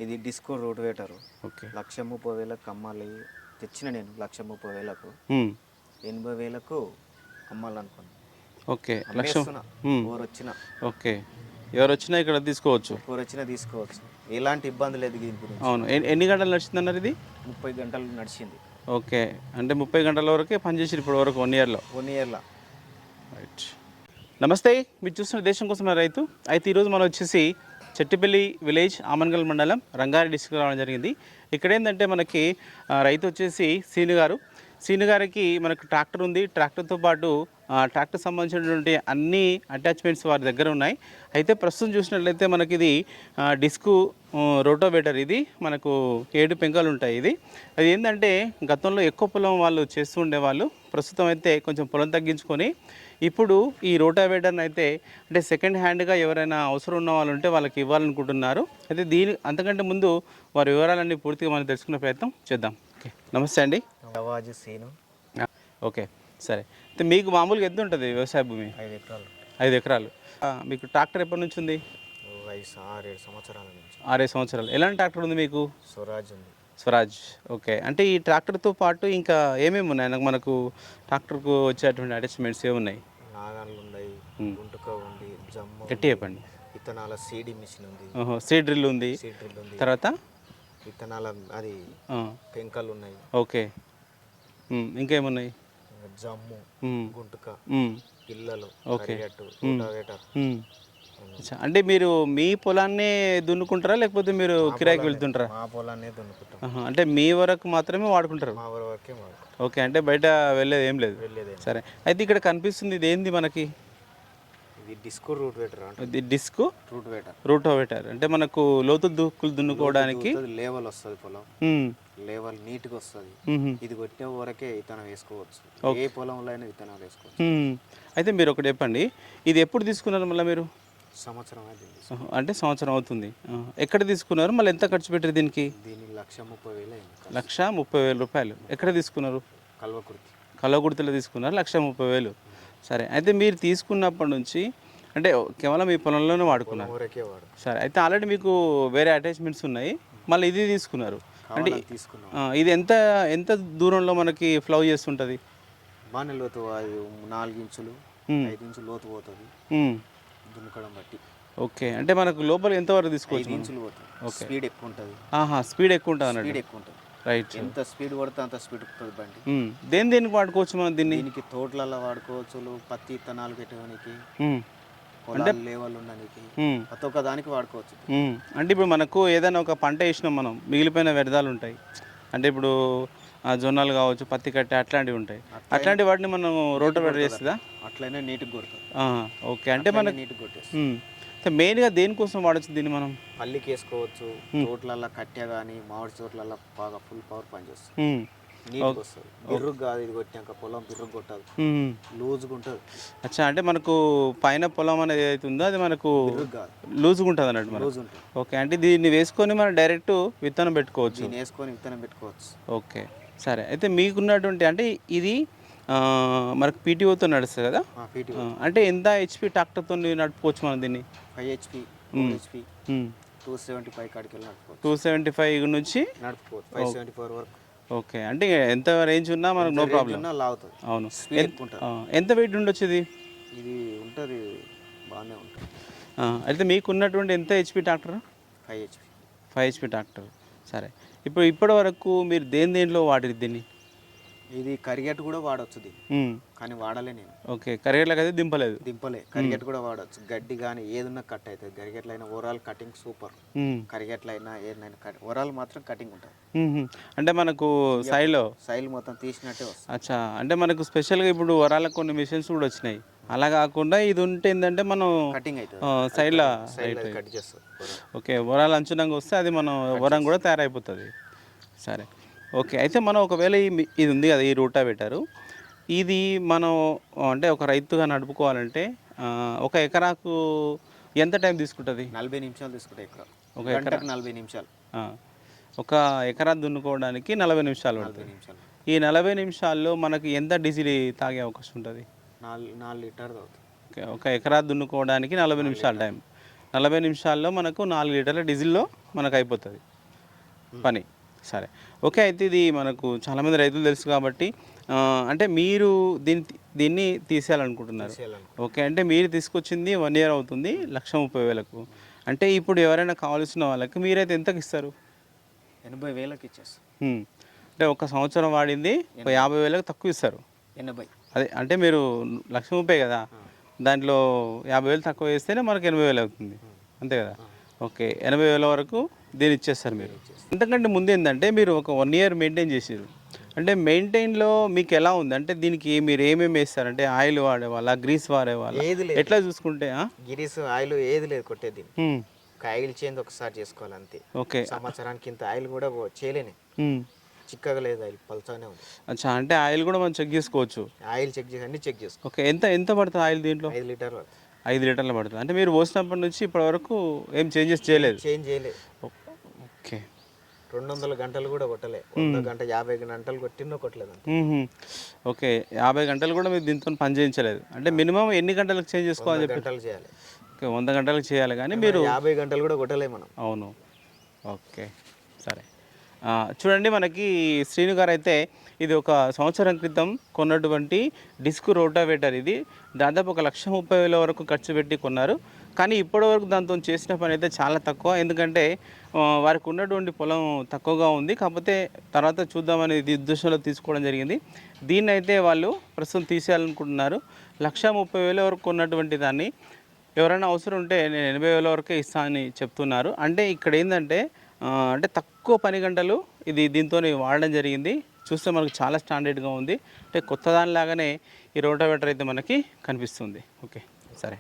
ఇది disco rotavator. Okay. 1,30,000కి అమ్మాలి. తెచ్చిన నేను 1,30,000కు. 80,000కు అమ్మాలనుకున్నా. ఓకే. అమ్మేస్తున్నా. ఎవరొచ్చినా ఓకే. ఎవరొచ్చినా ఇక్కడ తీసుకోవచ్చు. ఎవరొచ్చినా తీసుకోవచ్చు. ఎలాంటి ఇబ్బంది లేదు దీని గురించి. అవును. ఎన్ని గంటలు నడిచిందన్నారు ఇది? 30 గంటలు నడిచింది. ఓకే. అంటే 30 గంటల వరకే పనిచేసి ఇప్పటి వరకు 1 ఇయర్లో. 1 ఇయర్‌లో. రైట్. నమస్తే, మీరు చూస్తున్న దేశం కోసం రైతు. అయితే ఈరోజు మనం వచ్చేసి చెట్టిపల్లి విలేజ్, ఆమన్గల్ మండలం, రంగారెడ్డి డిస్ట్రిక్ట్ రావడం జరిగింది. ఇక్కడ ఏంటంటే మనకి రైతు వచ్చేసి సీను గారికి మనకు ట్రాక్టర్ ఉంది. ట్రాక్టర్తో పాటు ట్రాక్టర్ సంబంధించినటువంటి అన్ని అటాచ్మెంట్స్ వారి దగ్గర ఉన్నాయి. అయితే ప్రస్తుతం చూసినట్లయితే మనకి ఇది డిస్కు రోటోవేటర్. ఇది మనకు 7 పెంకలు ఉంటాయి. అది ఏంటంటే గతంలో ఎక్కువ పొలం వాళ్ళు చేస్తూ ఉండేవాళ్ళు. ప్రస్తుతం అయితే కొంచెం పొలం తగ్గించుకొని ఇప్పుడు ఈ రోటావేటర్ని అయితే అంటే సెకండ్ హ్యాండ్గా ఎవరైనా అవసరం ఉన్న వాళ్ళు ఉంటే వాళ్ళకి ఇవ్వాలనుకుంటున్నారు. అయితే అంతకంటే ముందు వారి వివరాలన్నీ పూర్తిగా మనం తెలుసుకునే ప్రయత్నం చేద్దాం. ఓకే, నమస్తే అండి. గవాజు సీను. ఓకే, సరే. అయితే మీకు మామూలుగా ఎంత ఉంటుంది వ్యవసాయ భూమి? 5 ఎకరాలు. 5 ఎకరాలు. మీకు ట్రాక్టర్ ఎప్పటి నుంచి ఉంది? 6-7 సంవత్సరాల నుంచి. 6 సంవత్సరాలు. ఎలాంటి ట్రాక్టర్ ఉంది మీకు? స్వరాజ్ ఉంది. స్వరాజ్. ఓకే. అంటే ఈ ట్రాక్టర్తో పాటు ఇంకా ఏమేమి ఉన్నాయి? మనకు ట్రాక్టర్కు వచ్చేటువంటి అటాచ్మెంట్స్ ఏమున్నాయి? నాగాన్లు ఉన్నాయి, గుంటుక ఉంది, జమ్ము, గట్టి చెప్పండి. విత్తనాల సీడీ మిషన్ ఉంది. సీడ్ డ్రిల్ ఉంది. తర్వాత విత్తనాల అది పెంకలు ఉన్నాయి. ఓకే. ఇంకేమున్నాయి? జమ్ము, గుంటుక, పిల్లలు, రోటావేటర్. అంటే మీరు మీ పొలాన్నే దున్నుకుంటారా లేకపోతే మీరు కిరాయికి వెళ్తుంటారా? మా పొలాన్నే దున్నుకుంటాం. అంటే మీ వరకు మాత్రమే వాడుకుంటారు? మా వరకే వాడుకుంటాం. ఓకే. అంటే బయట వెళ్ళేది ఏం లేదు. సరే. అయితే ఇక్కడ కనిపిస్తుంది ఇది ఏంది మనకి? ఇది డిస్కో రూట్వేటర్. ఇది డిస్కో రూటోవేటర్. అంటే మనకు లోతు దుక్కులు దున్నుకోవడానికి లేవల్ వస్తుంది, పొలం లేవల్ నీట్గా వస్తుంది. ఇది కొట్టే వరకే విత్తనం వేసుకోవచ్చు. ఏ పొలంలో అయినా విత్తనాలు వేసుకోవచ్చు. అయితే మీరు ఒకటి చెప్పండి, ఇది ఎప్పుడు తీసుకున్నారు మళ్ళీ మీరు? సంవత్సరం అయింది. అంటే సంవత్సరం అవుతుంది. ఎక్కడ తీసుకున్నారు? మళ్ళీ ఎంత ఖర్చు పెట్టారు దీనికి? 1,30,000 అయింది. 1,30,000 రూపాయలు. ఎక్కడ తీసుకున్నారు? కల్వకుర్తిలో తీసుకున్నారు. 1,30,000. సరే. అయితే మీరు తీసుకున్నప్పటి నుంచి అంటే కేవలం మీ పొలంలోనే వాడుకున్నారు. సరే. అయితే ఆల్రెడీ మీకు వేరే అటాచ్మెంట్స్ ఉన్నాయి, మళ్ళీ ఇది తీసుకున్నారు. అంటే ఇది ఎంత దూరంలో మనకి ఫ్లౌ చేస్తుంటుంది? బాగానే లోతు, 4 ఇంచులు 5 ఇంచులు లోతు పోతుంది దున్నుకోవడం బట్టి. ఓకే. అంటే మనకు లోపల ఎంతవరకు తీసుకోవచ్చు? 5 ఇంచులు పోతుంది. ఓకే. స్పీడ్ ఎక్కువ ఉంటుంది. స్పీడ్ ఎక్కువ ఉంటుంది అన్నట్టు. రైట్. ఎంత స్పీడ్ పడితే అంత స్పీడ్ ఎక్కుతుంది బండి. దేనికి వాడుకోవచ్చు మనం దీనికి? తోటలలో వాడుకోవచ్చు, పత్తి విత్తనాలు పెట్టడానికి, అంటే లేవల్ ఉండడానికి, ప్రతి ఒక్క దానికి వాడుకోవచ్చు. అంటే ఇప్పుడు మనకు ఏదైనా ఒక పంట వేసినాం మనం, మిగిలిపోయిన వ్యర్థాలు ఉంటాయి. అంటే ఇప్పుడు జొన్నలు కావచ్చు, పత్తి కట్టే అట్లాంటివి ఉంటాయి. అట్లాంటి వాటిని మనం రోటోవేటర్ చేస్తుందా? అట్లనే నీట్గా కొడుతుంది. ఓకే. అంటే మనం నీట్గా కొట్టేస్తుంది. మెయిన్గా దేనికోసం వాడచ్చు దీన్ని? మనం పల్లికి వేసుకోవచ్చు, తోటలలో కట్టె కానీ మామిడి తోటలలో బాగా ఫుల్ పవర్ పనిచేస్తుంది. నీట్గా వస్తుంది. బిర్రుగు కాదు, ఇది కొట్టాక పొలం బిర్రుగు కొట్టదు, లూజ్గా ఉంటుంది. అచ్చా. అంటే మనకు పైన పొలం అనేది ఏదైతే ఉందో అది మనకు లూజ్గా ఉంటుంది అన్నట్టు. లూజ్ ఉంటుంది. ఓకే. అంటే దీన్ని వేసుకొని మనం డైరెక్ట్ విత్తనం పెట్టుకోవచ్చు. విత్తనం పెట్టుకోవచ్చు. ఓకే. సరే. అయితే మీకున్నటువంటి అంటే ఇది మనకు పీటీఓతో నడుస్తుంది కదా? అంటే ఎంత హెచ్పి ట్రాక్టర్తో నడుపుకోవచ్చు మనం దీన్ని? 5 HP, 275 కాడికి వెళ్ళి నడుపుకోవచ్చు. 275 నుంచి నడుపుకోవచ్చు 574 వరకు. ఓకే. అంటే ఎంత రేంజ్ ఉన్నా మనకు నో ప్రాబ్లం. లాగుతుంది. అవును. ఎంత వెయిట్ ఉండొచ్చు ఇది? ఇది ఉంటుంది, బాగానే ఉంటుంది. అయితే మీకు ఉన్నటువంటి ఎంత హెచ్పి ట్రాక్టర్? 5 HP tractor. సరే. ఇప్పటి వరకు మీరు దేంట్లో వాడిరు దీన్ని? ఇది కరిగెట్ కూడా వాడవచ్చు కానీ వాడలే నేను. ఓకే. కరిగెట్లకు అయితే దింపలే. కరిగెట్ కూడా వాడచ్చు. గడ్డి కానీ ఏదన్నా కట్ అవుతుంది. కరిగెట్లు అయినా ఓవరాల్ కటింగ్ సూపర్. కరిగెట్లు అయినా ఏదైనా ఓవరాల్ మాత్రం కటింగ్ ఉంటుంది. అంటే మనకు సైల్ మొత్తం తీసినట్టే వస్తుంది. అచ్చా. అంటే మనకు స్పెషల్గా ఇప్పుడు వరాలకు కొన్ని మిషన్స్ కూడా వచ్చినాయి. అలా కాకుండా ఇది ఉంటే ఏంటంటే మనం కటింగ్ అవుతుంది, సైడ్లో కట్ చేస్తుంది. ఓకే. వరాలు అంచునంగా వస్తే అది మనం వరం కూడా తయారైపోతుంది. సరే. ఓకే. అయితే మనం ఒకవేళ ఇది ఉంది కదా, ఈ రోటావేటర్, ఇది మనం అంటే ఒక రైతుగా నడుపుకోవాలంటే ఒక ఎకరాకు ఎంత టైం తీసుకుంటుంది? 40 నిమిషాలు తీసుకుంటాయి. ఒక ఎకరాకు 40 నిమిషాలు. ఒక ఎకరా దున్నుకోవడానికి 40 నిమిషాలు పడుతుంది. ఈ 40 నిమిషాల్లో మనకి ఎంత డీజిల్ తాగే అవకాశం ఉంటుంది? 4 లీటర్ తాగుతుంది. ఓకే. ఒక ఎకరా దున్నుకోవడానికి 40 నిమిషాల టైం. 40 నిమిషాల్లో మనకు 4 లీటర్ల డీజిల్లో మనకు అయిపోతుంది. పని. సరే, ఓకే. అయితే ఇది మనకు చాలామంది రైతులు తెలుసు కాబట్టి అంటే మీరు దీన్ని తీసేయాలనుకుంటున్నారు. ఓకే, అంటే మీరు తీసుకొచ్చింది 1 ఇయర్ అవుతుంది, 1,30,000కు. అంటే ఇప్పుడు ఎవరైనా కావాల్సిన వాళ్ళకి మీరైతే ఎంతకి ఇస్తారు? 80,000కి ఇచ్చేస్తాం. అంటే ఒక సంవత్సరం వాడింది 50,000కి తక్కువ ఇస్తారు. 80. అదే అంటే మీరు 1,30,000 కదా, దాంట్లో 50,000 తక్కువ వేస్తేనే మనకు 80,000 అవుతుంది, అంతే కదా? ఓకే, 80,000 వరకు దీన్ని ఇచ్చేస్తారు మీరు. ఎందుకంటే ముందు ఏంటంటే మీరు ఒక 1 ఇయర్ మెయింటైన్ చేసారు. అంటే మెయింటైన్లో మీకు ఎలా ఉంది? అంటే దీనికి మీరు ఏమేమి వేస్తారు? అంటే ఆయిల్ వాడేవాళ్ళ, గ్రీస్ వాడేవాళ్ళ, ఏది లేదు. ఎట్లా చూసుకుంటే గిరీస్ ఆయిల్ ఏది లేదు కొట్టేది. ఒక ఆయిల్ చేంజ్ ఒకసారి చేసుకోవాలి అంతే. ఓకే, సంవత్సరానికి ఇంత ఆయిల్ కూడా చేయలేని, చిక్కగా లేదు ఆయిల్, పల్చానే ఉంది. అచ్చా, అంటే ఆయిల్ కూడా మనం చెక్ చేసుకోవచ్చు. ఆయిల్ చెక్ చేసి అన్ని చెక్ చేసుకో. ఓకే, ఎంత పడుతుంది ఆయిల్ దీంట్లో? 5 లీటర్లు. 5 లీటర్లు పడుతుంది. అంటే మీరు పోసినప్పటి నుంచి ఇప్పటి వరకు ఏం చేంజెస్ చేయలేదు? చేంజ్ చేయలేదు. ఓకే, 200 గంటలు కూడా కొట్టలే. 100 గంట 50 గంటలు కొట్టినో కొట్టలేదు. ఓకే, 50 గంటలు కూడా మీరు దీంతో పని చేయించలేదు. అంటే మినిమం ఎన్ని గంటలకు చేంజ్ చేసుకోవాలని చెప్పి? గంటలు చేయాలి. ఓకే, 100 గంటలకు చేయాలి, కానీ మీరు 50 గంటలు కూడా కొట్టలే మనం. అవును. ఓకే, సరే. చూడండి, మనకి శ్రీను గారు అయితే ఇది ఒక సంవత్సరం క్రితం కొన్నటువంటి డిస్క్ రోటావేటర్. ఇది దాదాపు 1,30,000 వరకు ఖర్చు పెట్టి కొన్నారు. కానీ ఇప్పటివరకు దాంతో చేసిన పని అయితే చాలా తక్కువ. ఎందుకంటే వారికి ఉన్నటువంటి పొలం తక్కువగా ఉంది. కాకపోతే తర్వాత చూద్దామని ఉద్దేశంలో తీసుకోవడం జరిగింది. దీన్ని అయితే వాళ్ళు ప్రస్తుతం తీసేయాలనుకుంటున్నారు. 1,30,000 వరకు కొన్నటువంటి దాన్ని ఎవరైనా అవసరం ఉంటే నేను 80,000 వరకే ఇస్తానని చెప్తున్నారు. అంటే ఇక్కడ ఏంటంటే అంటే తక్కువ పని గంటలు దీంతో వాడడం జరిగింది. చూస్తే మనకు చాలా స్టాండర్డ్గా ఉంది. అంటే కొత్త దానిలాగానే ఈ రోటావేటర్ అయితే మనకి కనిపిస్తుంది. ఓకే, సరే.